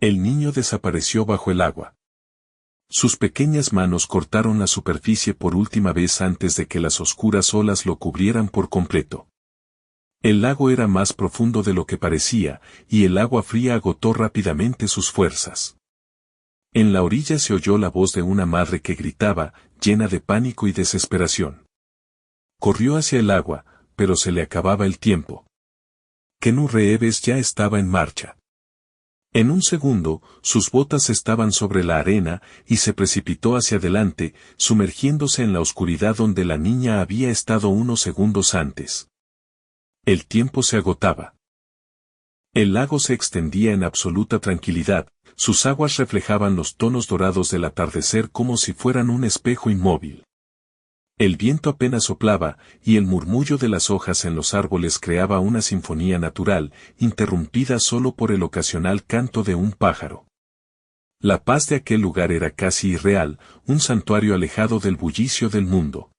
El niño desapareció bajo el agua. Sus pequeñas manos cortaron la superficie por última vez antes de que las oscuras olas lo cubrieran por completo. El lago era más profundo de lo que parecía, y el agua fría agotó rápidamente sus fuerzas. En la orilla se oyó la voz de una madre que gritaba, llena de pánico y desesperación. Corrió hacia el agua, pero se le acababa el tiempo. Kenú Reeves ya estaba en marcha. En un segundo, sus botas estaban sobre la arena y se precipitó hacia adelante, sumergiéndose en la oscuridad donde la niña había estado unos segundos antes. El tiempo se agotaba. El lago se extendía en absoluta tranquilidad, sus aguas reflejaban los tonos dorados del atardecer como si fueran un espejo inmóvil. El viento apenas soplaba, y el murmullo de las hojas en los árboles creaba una sinfonía natural, interrumpida solo por el ocasional canto de un pájaro. La paz de aquel lugar era casi irreal, un santuario alejado del bullicio del mundo.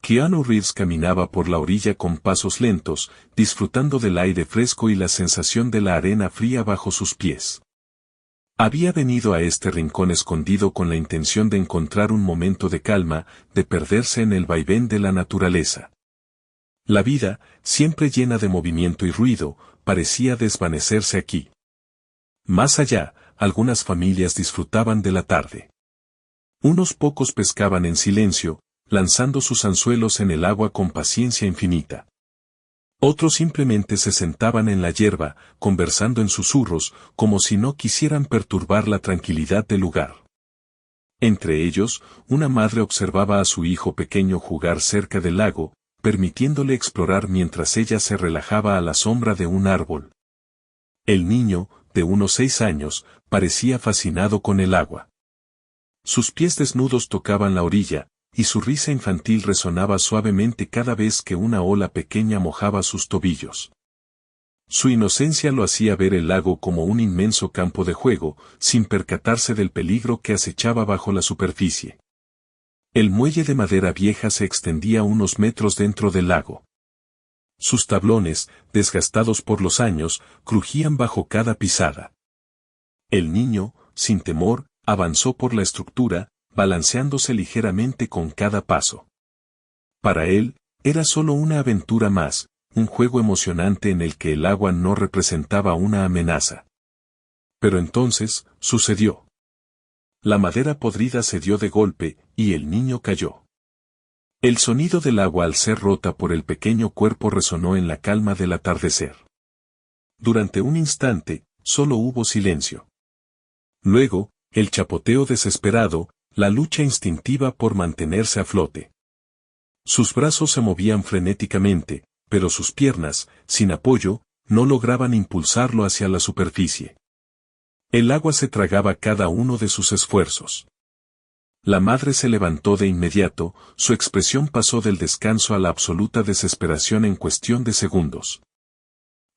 Keanu Reeves caminaba por la orilla con pasos lentos, disfrutando del aire fresco y la sensación de la arena fría bajo sus pies. Había venido a este rincón escondido con la intención de encontrar un momento de calma, de perderse en el vaivén de la naturaleza. La vida, siempre llena de movimiento y ruido, parecía desvanecerse aquí. Más allá, algunas familias disfrutaban de la tarde. Unos pocos pescaban en silencio, lanzando sus anzuelos en el agua con paciencia infinita. Otros simplemente se sentaban en la hierba, conversando en susurros, como si no quisieran perturbar la tranquilidad del lugar. Entre ellos, una madre observaba a su hijo pequeño jugar cerca del lago, permitiéndole explorar mientras ella se relajaba a la sombra de un árbol. El niño, de unos 6 años, parecía fascinado con el agua. Sus pies desnudos tocaban la orilla, y su risa infantil resonaba suavemente cada vez que una ola pequeña mojaba sus tobillos. Su inocencia lo hacía ver el lago como un inmenso campo de juego, sin percatarse del peligro que acechaba bajo la superficie. El muelle de madera vieja se extendía unos metros dentro del lago. Sus tablones, desgastados por los años, crujían bajo cada pisada. El niño, sin temor, avanzó por la estructura, balanceándose ligeramente con cada paso. Para él, era solo una aventura más, un juego emocionante en el que el agua no representaba una amenaza. Pero entonces, sucedió. La madera podrida cedió de golpe, y el niño cayó. El sonido del agua al ser rota por el pequeño cuerpo resonó en la calma del atardecer. Durante un instante, solo hubo silencio. Luego, el chapoteo desesperado, la lucha instintiva por mantenerse a flote. Sus brazos se movían frenéticamente, pero sus piernas, sin apoyo, no lograban impulsarlo hacia la superficie. El agua se tragaba cada uno de sus esfuerzos. La madre se levantó de inmediato, su expresión pasó del descanso a la absoluta desesperación en cuestión de segundos.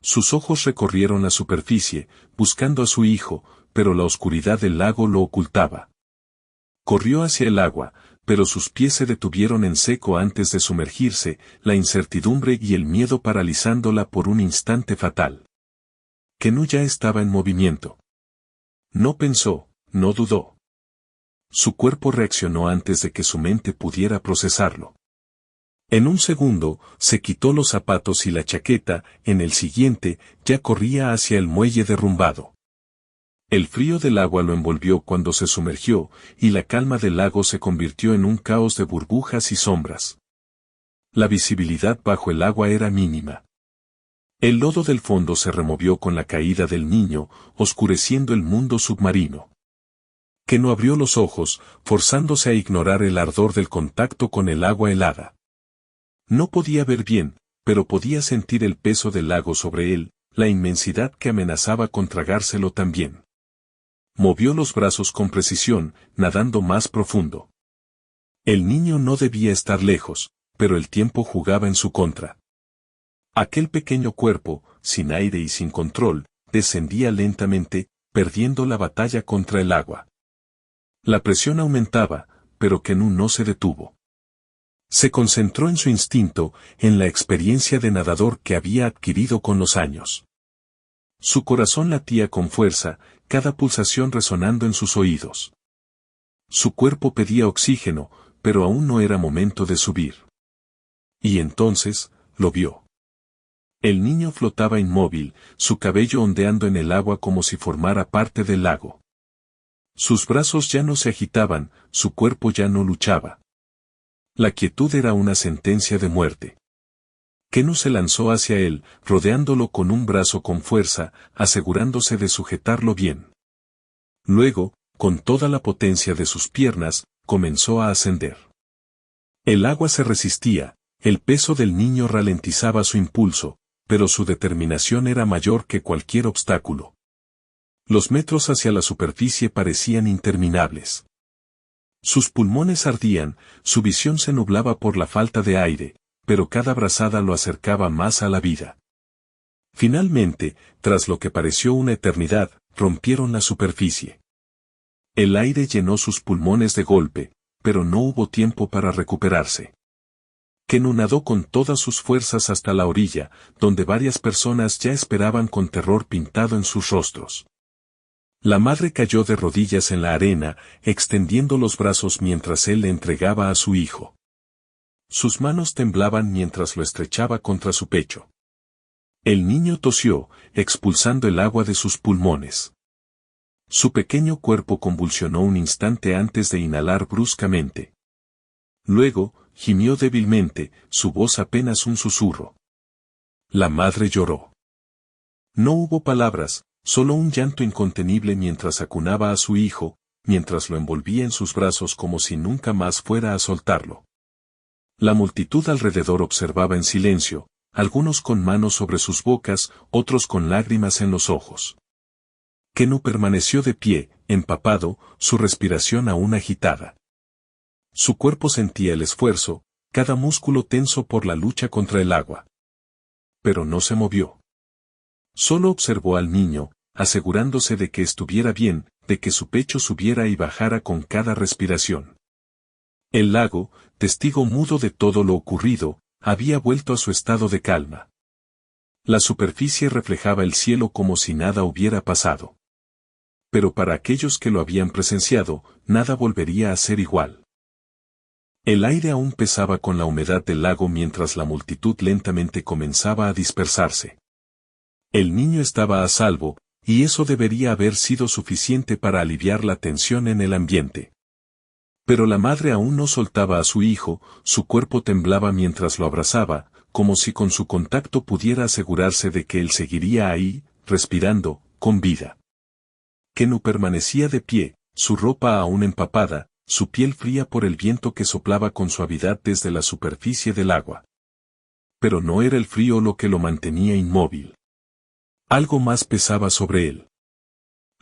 Sus ojos recorrieron la superficie, buscando a su hijo, pero la oscuridad del lago lo ocultaba. Corrió hacia el agua, pero sus pies se detuvieron en seco antes de sumergirse, la incertidumbre y el miedo paralizándola por un instante fatal. Kenú ya estaba en movimiento. No pensó, no dudó. Su cuerpo reaccionó antes de que su mente pudiera procesarlo. En un segundo, se quitó los zapatos y la chaqueta, en el siguiente, ya corría hacia el muelle derrumbado. El frío del agua lo envolvió cuando se sumergió, y la calma del lago se convirtió en un caos de burbujas y sombras. La visibilidad bajo el agua era mínima. El lodo del fondo se removió con la caída del niño, oscureciendo el mundo submarino. Kenú abrió los ojos, forzándose a ignorar el ardor del contacto con el agua helada. No podía ver bien, pero podía sentir el peso del lago sobre él, la inmensidad que amenazaba con tragárselo también. Movió los brazos con precisión, nadando más profundo. El niño no debía estar lejos, pero el tiempo jugaba en su contra. Aquel pequeño cuerpo, sin aire y sin control, descendía lentamente, perdiendo la batalla contra el agua. La presión aumentaba, pero Kenú no se detuvo. Se concentró en su instinto, en la experiencia de nadador que había adquirido con los años. Su corazón latía con fuerza, cada pulsación resonando en sus oídos. Su cuerpo pedía oxígeno, pero aún no era momento de subir. Y entonces, lo vio. El niño flotaba inmóvil, su cabello ondeando en el agua como si formara parte del lago. Sus brazos ya no se agitaban, su cuerpo ya no luchaba. La quietud era una sentencia de muerte. Kenu se lanzó hacia él, rodeándolo con un brazo con fuerza, asegurándose de sujetarlo bien. Luego, con toda la potencia de sus piernas, comenzó a ascender. El agua se resistía, el peso del niño ralentizaba su impulso, pero su determinación era mayor que cualquier obstáculo. Los metros hacia la superficie parecían interminables. Sus pulmones ardían, su visión se nublaba por la falta de aire, pero cada brazada lo acercaba más a la vida. Finalmente, tras lo que pareció una eternidad, rompieron la superficie. El aire llenó sus pulmones de golpe, pero no hubo tiempo para recuperarse. Kenu nadó con todas sus fuerzas hasta la orilla, donde varias personas ya esperaban con terror pintado en sus rostros. La madre cayó de rodillas en la arena, extendiendo los brazos mientras él le entregaba a su hijo. Sus manos temblaban mientras lo estrechaba contra su pecho. El niño tosió, expulsando el agua de sus pulmones. Su pequeño cuerpo convulsionó un instante antes de inhalar bruscamente. Luego, gimió débilmente, su voz apenas un susurro. La madre lloró. No hubo palabras, solo un llanto incontenible mientras acunaba a su hijo, mientras lo envolvía en sus brazos como si nunca más fuera a soltarlo. La multitud alrededor observaba en silencio, algunos con manos sobre sus bocas, otros con lágrimas en los ojos. Kenu permaneció de pie, empapado, su respiración aún agitada. Su cuerpo sentía el esfuerzo, cada músculo tenso por la lucha contra el agua. Pero no se movió. Solo observó al niño, asegurándose de que estuviera bien, de que su pecho subiera y bajara con cada respiración. El lago, testigo mudo de todo lo ocurrido, había vuelto a su estado de calma. La superficie reflejaba el cielo como si nada hubiera pasado. Pero para aquellos que lo habían presenciado, nada volvería a ser igual. El aire aún pesaba con la humedad del lago mientras la multitud lentamente comenzaba a dispersarse. El niño estaba a salvo, y eso debería haber sido suficiente para aliviar la tensión en el ambiente. Pero la madre aún no soltaba a su hijo, su cuerpo temblaba mientras lo abrazaba, como si con su contacto pudiera asegurarse de que él seguiría ahí, respirando, con vida. Kenu permanecía de pie, su ropa aún empapada, su piel fría por el viento que soplaba con suavidad desde la superficie del agua. Pero no era el frío lo que lo mantenía inmóvil. Algo más pesaba sobre él.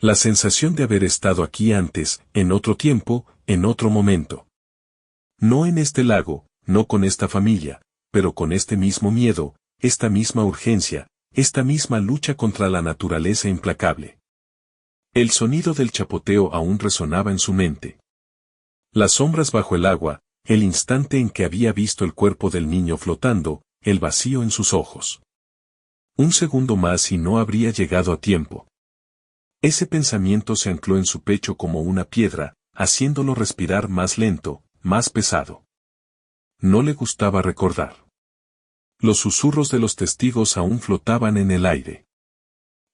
La sensación de haber estado aquí antes, en otro tiempo, en otro momento. No en este lago, no con esta familia, pero con este mismo miedo, esta misma urgencia, esta misma lucha contra la naturaleza implacable. El sonido del chapoteo aún resonaba en su mente. Las sombras bajo el agua, el instante en que había visto el cuerpo del niño flotando, el vacío en sus ojos. Un segundo más y no habría llegado a tiempo. Ese pensamiento se ancló en su pecho como una piedra, haciéndolo respirar más lento, más pesado. No le gustaba recordar. Los susurros de los testigos aún flotaban en el aire.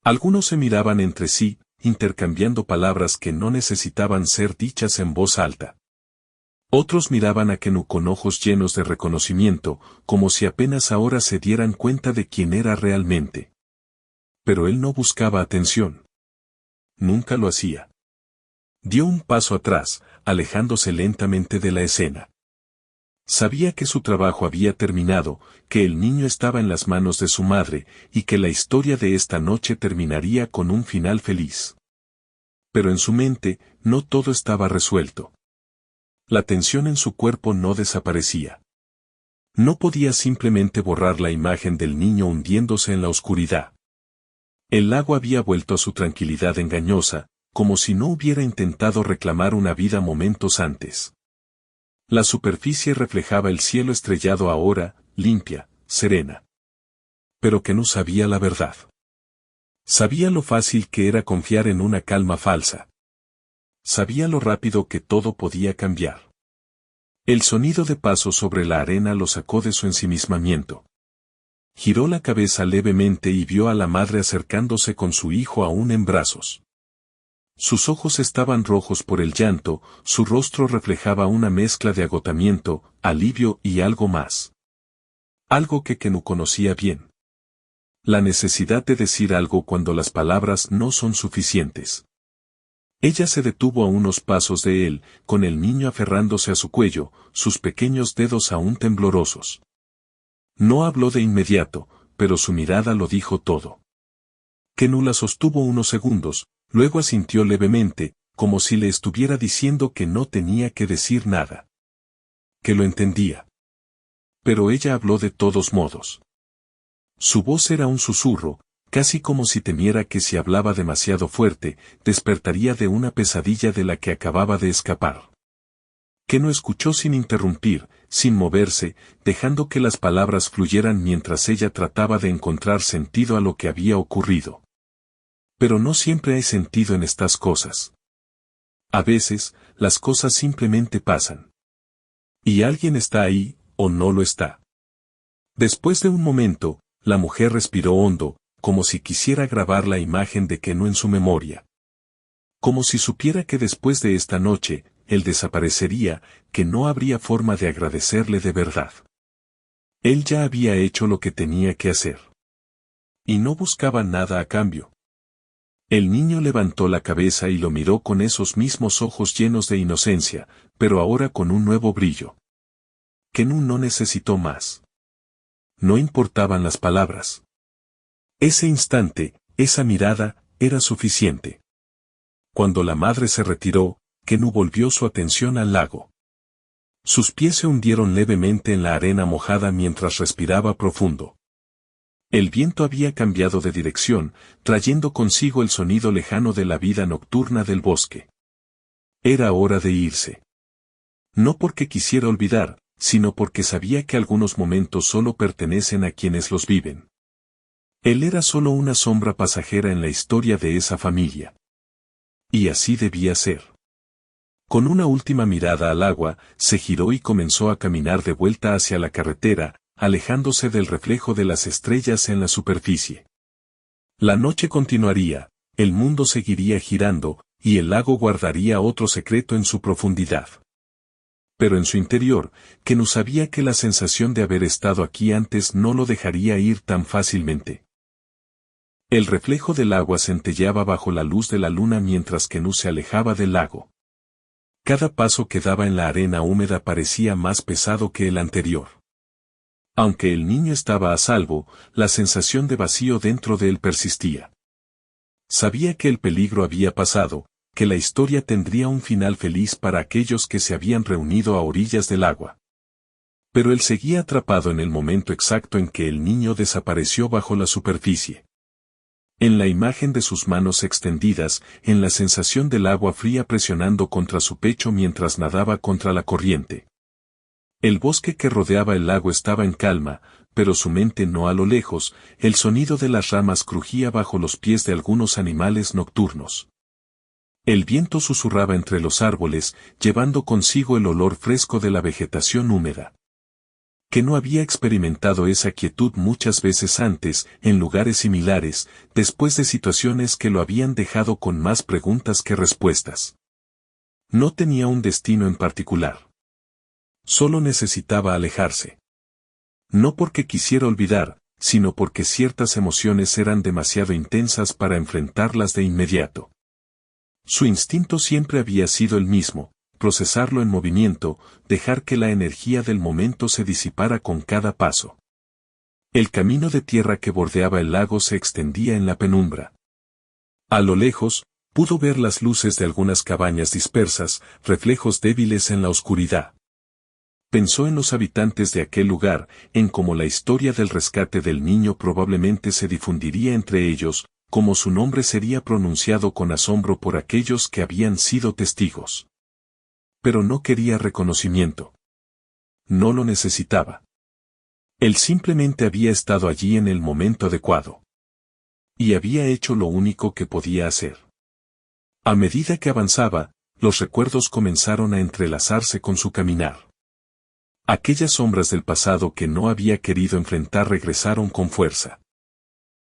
Algunos se miraban entre sí, intercambiando palabras que no necesitaban ser dichas en voz alta. Otros miraban a Kenu con ojos llenos de reconocimiento, como si apenas ahora se dieran cuenta de quién era realmente. Pero él no buscaba atención. Nunca lo hacía. Dio un paso atrás, alejándose lentamente de la escena. Sabía que su trabajo había terminado, que el niño estaba en las manos de su madre, y que la historia de esta noche terminaría con un final feliz. Pero en su mente, no todo estaba resuelto. La tensión en su cuerpo no desaparecía. No podía simplemente borrar la imagen del niño hundiéndose en la oscuridad. El lago había vuelto a su tranquilidad engañosa, como si no hubiera intentado reclamar una vida momentos antes. La superficie reflejaba el cielo estrellado ahora, limpia, serena. Pero Kenu sabía la verdad. Sabía lo fácil que era confiar en una calma falsa. Sabía lo rápido que todo podía cambiar. El sonido de pasos sobre la arena lo sacó de su ensimismamiento. Giró la cabeza levemente y vio a la madre acercándose con su hijo aún en brazos. Sus ojos estaban rojos por el llanto, su rostro reflejaba una mezcla de agotamiento, alivio y algo más. Algo que Kenú conocía bien. La necesidad de decir algo cuando las palabras no son suficientes. Ella se detuvo a unos pasos de él, con el niño aferrándose a su cuello, sus pequeños dedos aún temblorosos. No habló de inmediato, pero su mirada lo dijo todo. Kenú la sostuvo unos segundos, luego asintió levemente, como si le estuviera diciendo que no tenía que decir nada. Que lo entendía. Pero ella habló de todos modos. Su voz era un susurro, casi como si temiera que si hablaba demasiado fuerte, despertaría de una pesadilla de la que acababa de escapar. Kenú escuchó sin interrumpir, sin moverse, dejando que las palabras fluyeran mientras ella trataba de encontrar sentido a lo que había ocurrido. Pero no siempre hay sentido en estas cosas. A veces, las cosas simplemente pasan. Y alguien está ahí, o no lo está. Después de un momento, la mujer respiró hondo, como si quisiera grabar la imagen de Kenú en su memoria. Como si supiera que después de esta noche, él desaparecería, que no habría forma de agradecerle de verdad. Él ya había hecho lo que tenía que hacer. Y no buscaba nada a cambio. El niño levantó la cabeza y lo miró con esos mismos ojos llenos de inocencia, pero ahora con un nuevo brillo. Kenú no necesitó más. No importaban las palabras. Ese instante, esa mirada, era suficiente. Cuando la madre se retiró, Kenú volvió su atención al lago. Sus pies se hundieron levemente en la arena mojada mientras respiraba profundo. El viento había cambiado de dirección, trayendo consigo el sonido lejano de la vida nocturna del bosque. Era hora de irse. No porque quisiera olvidar, sino porque sabía que algunos momentos solo pertenecen a quienes los viven. Él era solo una sombra pasajera en la historia de esa familia. Y así debía ser. Con una última mirada al agua, se giró y comenzó a caminar de vuelta hacia la carretera, alejándose del reflejo de las estrellas en la superficie. La noche continuaría, el mundo seguiría girando, y el lago guardaría otro secreto en su profundidad. Pero en su interior, Kenú sabía que la sensación de haber estado aquí antes no lo dejaría ir tan fácilmente. El reflejo del agua centelleaba bajo la luz de la luna mientras Kenú se alejaba del lago. Cada paso que daba en la arena húmeda parecía más pesado que el anterior. Aunque el niño estaba a salvo, la sensación de vacío dentro de él persistía. Sabía que el peligro había pasado, que la historia tendría un final feliz para aquellos que se habían reunido a orillas del agua. Pero él seguía atrapado en el momento exacto en que el niño desapareció bajo la superficie. En la imagen de sus manos extendidas, en la sensación del agua fría presionando contra su pecho mientras nadaba contra la corriente. El bosque que rodeaba el lago estaba en calma, pero su mente no a lo lejos, el sonido de las ramas crujía bajo los pies de algunos animales nocturnos. El viento susurraba entre los árboles, llevando consigo el olor fresco de la vegetación húmeda. Que no había experimentado esa quietud muchas veces antes, en lugares similares, después de situaciones que lo habían dejado con más preguntas que respuestas. No tenía un destino en particular. Solo necesitaba alejarse. No porque quisiera olvidar, sino porque ciertas emociones eran demasiado intensas para enfrentarlas de inmediato. Su instinto siempre había sido el mismo, procesarlo en movimiento, dejar que la energía del momento se disipara con cada paso. El camino de tierra que bordeaba el lago se extendía en la penumbra. A lo lejos, pudo ver las luces de algunas cabañas dispersas, reflejos débiles en la oscuridad. Pensó en los habitantes de aquel lugar, en cómo la historia del rescate del niño probablemente se difundiría entre ellos, cómo su nombre sería pronunciado con asombro por aquellos que habían sido testigos. Pero no quería reconocimiento. No lo necesitaba. Él simplemente había estado allí en el momento adecuado. Y había hecho lo único que podía hacer. A medida que avanzaba, los recuerdos comenzaron a entrelazarse con su caminar. Aquellas sombras del pasado que no había querido enfrentar regresaron con fuerza.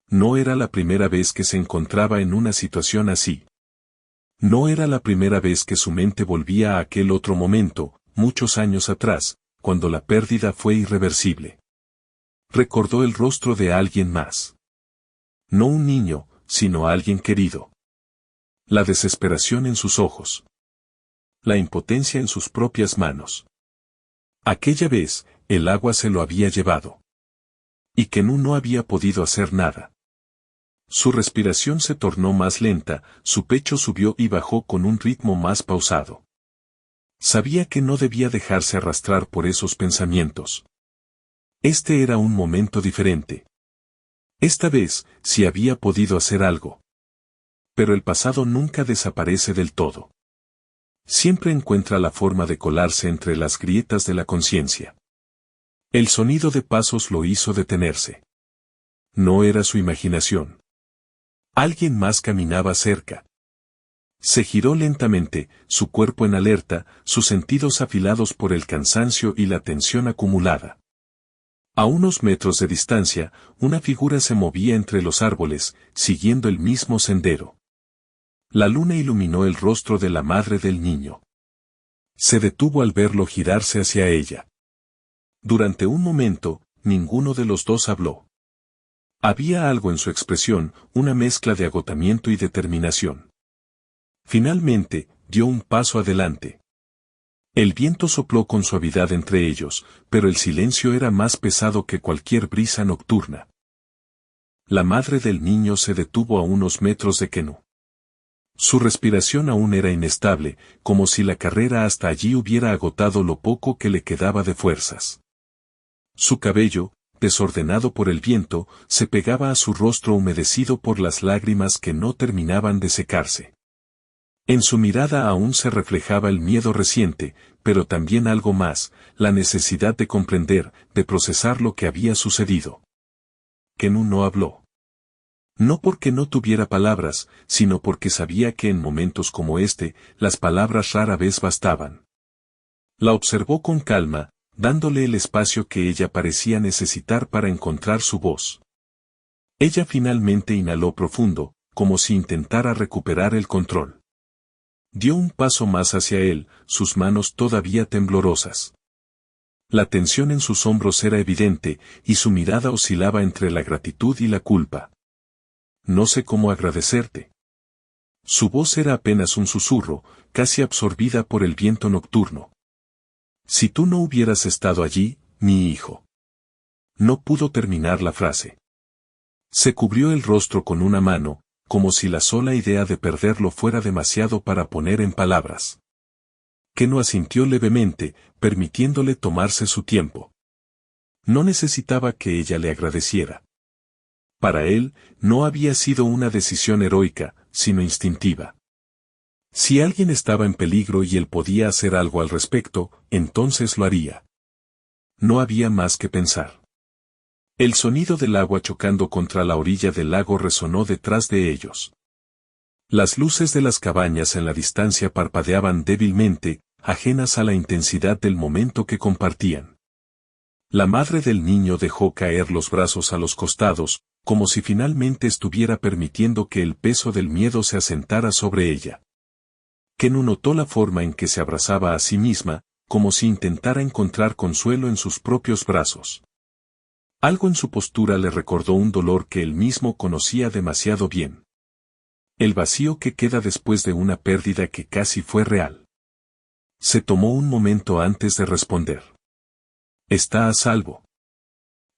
No era la primera vez que se encontraba en una situación así. No era la primera vez que su mente volvía a aquel otro momento, muchos años atrás, cuando la pérdida fue irreversible. Recordó el rostro de alguien más. No un niño, sino alguien querido. La desesperación en sus ojos. La impotencia en sus propias manos. Aquella vez, el agua se lo había llevado. Y Kenú no había podido hacer nada. Su respiración se tornó más lenta, su pecho subió y bajó con un ritmo más pausado. Sabía que no debía dejarse arrastrar por esos pensamientos. Este era un momento diferente. Esta vez, sí había podido hacer algo. Pero el pasado nunca desaparece del todo. Siempre encuentra la forma de colarse entre las grietas de la conciencia. El sonido de pasos lo hizo detenerse. No era su imaginación. Alguien más caminaba cerca. Se giró lentamente, su cuerpo en alerta, sus sentidos afilados por el cansancio y la tensión acumulada. A unos metros de distancia, una figura se movía entre los árboles, siguiendo el mismo sendero. La luna iluminó el rostro de la madre del niño. Se detuvo al verlo girarse hacia ella. Durante un momento, ninguno de los dos habló. Había algo en su expresión, una mezcla de agotamiento y determinación. Finalmente, dio un paso adelante. El viento sopló con suavidad entre ellos, pero el silencio era más pesado que cualquier brisa nocturna. La madre del niño se detuvo a unos metros de Kenú. Su respiración aún era inestable, como si la carrera hasta allí hubiera agotado lo poco que le quedaba de fuerzas. Su cabello, desordenado por el viento, se pegaba a su rostro humedecido por las lágrimas que no terminaban de secarse. En su mirada aún se reflejaba el miedo reciente, pero también algo más, la necesidad de comprender, de procesar lo que había sucedido. Kenú no habló. No porque no tuviera palabras, sino porque sabía que en momentos como este, las palabras rara vez bastaban. La observó con calma, dándole el espacio que ella parecía necesitar para encontrar su voz. Ella finalmente inhaló profundo, como si intentara recuperar el control. Dio un paso más hacia él, sus manos todavía temblorosas. La tensión en sus hombros era evidente, y su mirada oscilaba entre la gratitud y la culpa. No sé cómo agradecerte. Su voz era apenas un susurro, casi absorbida por el viento nocturno. Si tú no hubieras estado allí, mi hijo. No pudo terminar la frase. Se cubrió el rostro con una mano, como si la sola idea de perderlo fuera demasiado para poner en palabras. Kenú asintió levemente, permitiéndole tomarse su tiempo. No necesitaba que ella le agradeciera. Para él, no había sido una decisión heroica, sino instintiva. Si alguien estaba en peligro y él podía hacer algo al respecto, entonces lo haría. No había más que pensar. El sonido del agua chocando contra la orilla del lago resonó detrás de ellos. Las luces de las cabañas en la distancia parpadeaban débilmente, ajenas a la intensidad del momento que compartían. La madre del niño dejó caer los brazos a los costados, como si finalmente estuviera permitiendo que el peso del miedo se asentara sobre ella. Kenú notó la forma en que se abrazaba a sí misma, como si intentara encontrar consuelo en sus propios brazos. Algo en su postura le recordó un dolor que él mismo conocía demasiado bien. El vacío que queda después de una pérdida que casi fue real. Se tomó un momento antes de responder. Está a salvo.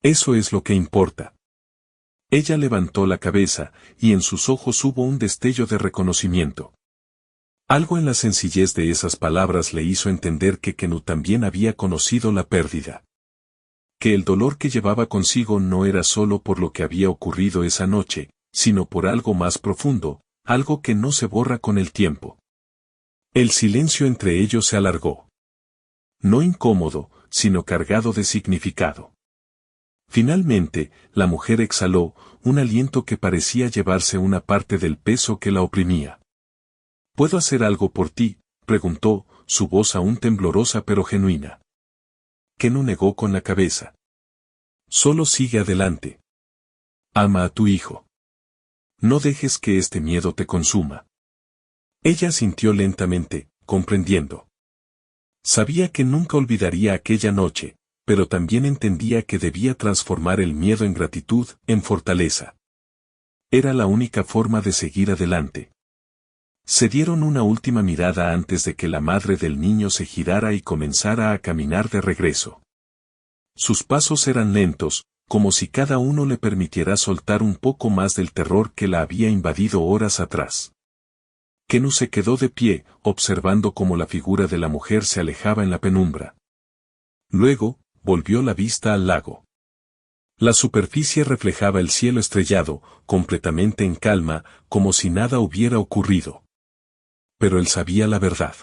Eso es lo que importa. Ella levantó la cabeza, y en sus ojos hubo un destello de reconocimiento. Algo en la sencillez de esas palabras le hizo entender que Kenú también había conocido la pérdida. Que el dolor que llevaba consigo no era solo por lo que había ocurrido esa noche, sino por algo más profundo, algo que no se borra con el tiempo. El silencio entre ellos se alargó. No incómodo, sino cargado de significado. Finalmente, la mujer exhaló un aliento que parecía llevarse una parte del peso que la oprimía. ¿Puedo hacer algo por ti?, preguntó, su voz aún temblorosa pero genuina. Kenu negó con la cabeza. Solo sigue adelante. Ama a tu hijo. No dejes que este miedo te consuma. Ella sintió lentamente, comprendiendo. Sabía que nunca olvidaría aquella noche, pero también entendía que debía transformar el miedo en gratitud, en fortaleza. Era la única forma de seguir adelante. Se dieron una última mirada antes de que la madre del niño se girara y comenzara a caminar de regreso. Sus pasos eran lentos, como si cada uno le permitiera soltar un poco más del terror que la había invadido horas atrás. Kenu se quedó de pie, observando cómo la figura de la mujer se alejaba en la penumbra. Luego, volvió la vista al lago. La superficie reflejaba el cielo estrellado, completamente en calma, como si nada hubiera ocurrido. Pero él sabía la verdad.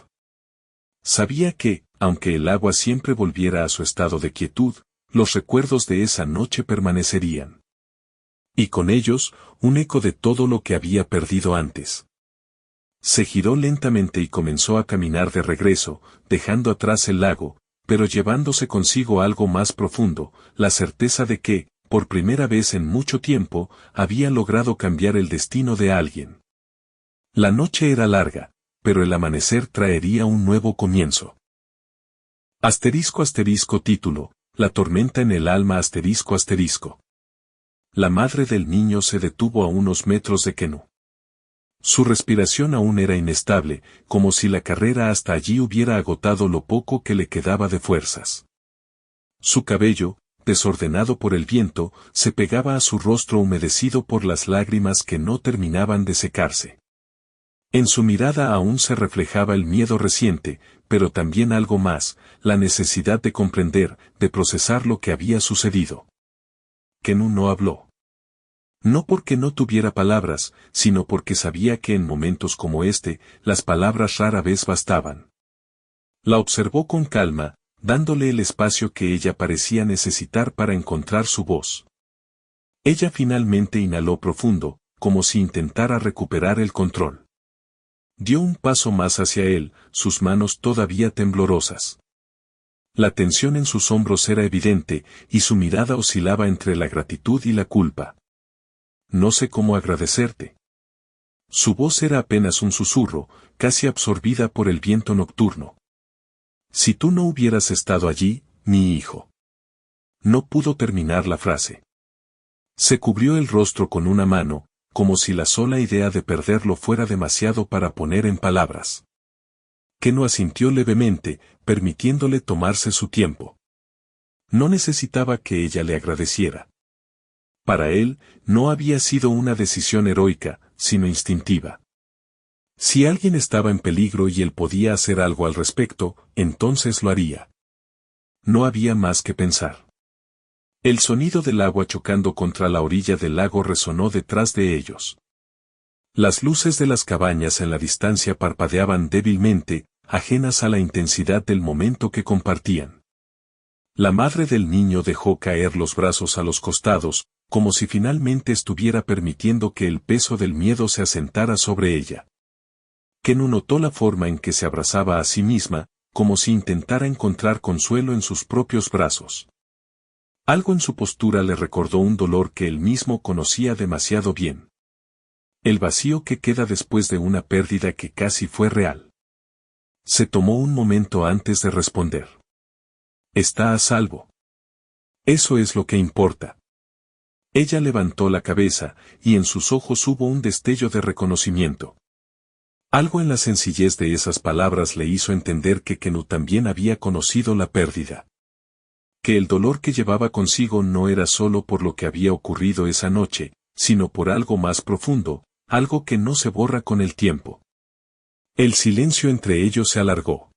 Sabía que, aunque el agua siempre volviera a su estado de quietud, los recuerdos de esa noche permanecerían. Y con ellos, un eco de todo lo que había perdido antes. Se giró lentamente y comenzó a caminar de regreso, dejando atrás el lago, pero llevándose consigo algo más profundo, la certeza de que, por primera vez en mucho tiempo, había logrado cambiar el destino de alguien. La noche era larga, pero el amanecer traería un nuevo comienzo. Título, La tormenta en el alma ***. La madre del niño se detuvo a unos metros de Kenu. Su respiración aún era inestable, como si la carrera hasta allí hubiera agotado lo poco que le quedaba de fuerzas. Su cabello, desordenado por el viento, se pegaba a su rostro humedecido por las lágrimas que no terminaban de secarse. En su mirada aún se reflejaba el miedo reciente, pero también algo más, la necesidad de comprender, de procesar lo que había sucedido. Kenu no habló. No porque no tuviera palabras, sino porque sabía que en momentos como este, las palabras rara vez bastaban. La observó con calma, dándole el espacio que ella parecía necesitar para encontrar su voz. Ella finalmente inhaló profundo, como si intentara recuperar el control. Dio un paso más hacia él, sus manos todavía temblorosas. La tensión en sus hombros era evidente, y su mirada oscilaba entre la gratitud y la culpa. No sé cómo agradecerte. Su voz era apenas un susurro, casi absorbida por el viento nocturno. Si tú no hubieras estado allí, mi hijo. No pudo terminar la frase. Se cubrió el rostro con una mano, como si la sola idea de perderlo fuera demasiado para poner en palabras. Kenu asintió levemente, permitiéndole tomarse su tiempo. No necesitaba que ella le agradeciera. Para él, no había sido una decisión heroica, sino instintiva. Si alguien estaba en peligro y él podía hacer algo al respecto, entonces lo haría. No había más que pensar. El sonido del agua chocando contra la orilla del lago resonó detrás de ellos. Las luces de las cabañas en la distancia parpadeaban débilmente, ajenas a la intensidad del momento que compartían. La madre del niño dejó caer los brazos a los costados, como si finalmente estuviera permitiendo que el peso del miedo se asentara sobre ella. Kenu notó la forma en que se abrazaba a sí misma, como si intentara encontrar consuelo en sus propios brazos. Algo en su postura le recordó un dolor que él mismo conocía demasiado bien. El vacío que queda después de una pérdida que casi fue real. Se tomó un momento antes de responder. Está a salvo. Eso es lo que importa. Ella levantó la cabeza, y en sus ojos hubo un destello de reconocimiento. Algo en la sencillez de esas palabras le hizo entender que Kenu también había conocido la pérdida. Que el dolor que llevaba consigo no era solo por lo que había ocurrido esa noche, sino por algo más profundo, algo que no se borra con el tiempo. El silencio entre ellos se alargó.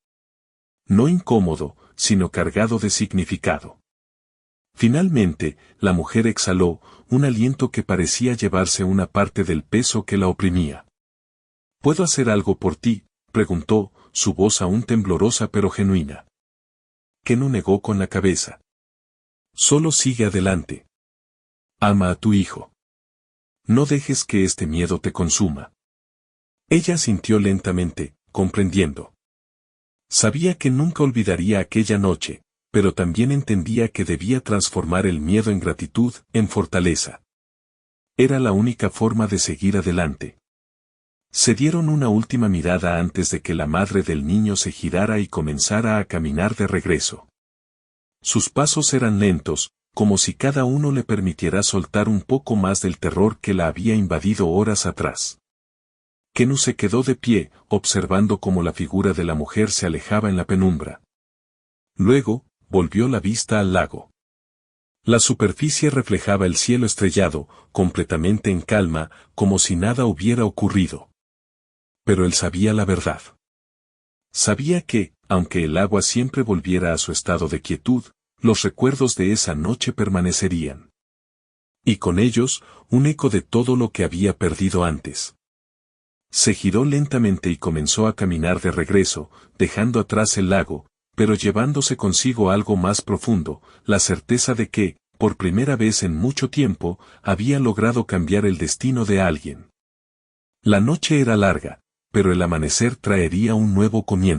No incómodo, sino cargado de significado. Finalmente, la mujer exhaló, un aliento que parecía llevarse una parte del peso que la oprimía. ¿Puedo hacer algo por ti?, preguntó, su voz aún temblorosa pero genuina. Kenu negó con la cabeza. Solo sigue adelante. Ama a tu hijo. No dejes que este miedo te consuma. Ella sintió lentamente, comprendiendo. Sabía que nunca olvidaría aquella noche, pero también entendía que debía transformar el miedo en gratitud, en fortaleza. Era la única forma de seguir adelante. Se dieron una última mirada antes de que la madre del niño se girara y comenzara a caminar de regreso. Sus pasos eran lentos, como si cada uno le permitiera soltar un poco más del terror que la había invadido horas atrás. Kenu se quedó de pie, observando cómo la figura de la mujer se alejaba en la penumbra. Luego, volvió la vista al lago. La superficie reflejaba el cielo estrellado, completamente en calma, como si nada hubiera ocurrido. Pero él sabía la verdad. Sabía que, aunque el agua siempre volviera a su estado de quietud, los recuerdos de esa noche permanecerían. Y con ellos, un eco de todo lo que había perdido antes. Se giró lentamente y comenzó a caminar de regreso, dejando atrás el lago, pero llevándose consigo algo más profundo, la certeza de que, por primera vez en mucho tiempo, había logrado cambiar el destino de alguien. La noche era larga, pero el amanecer traería un nuevo comienzo.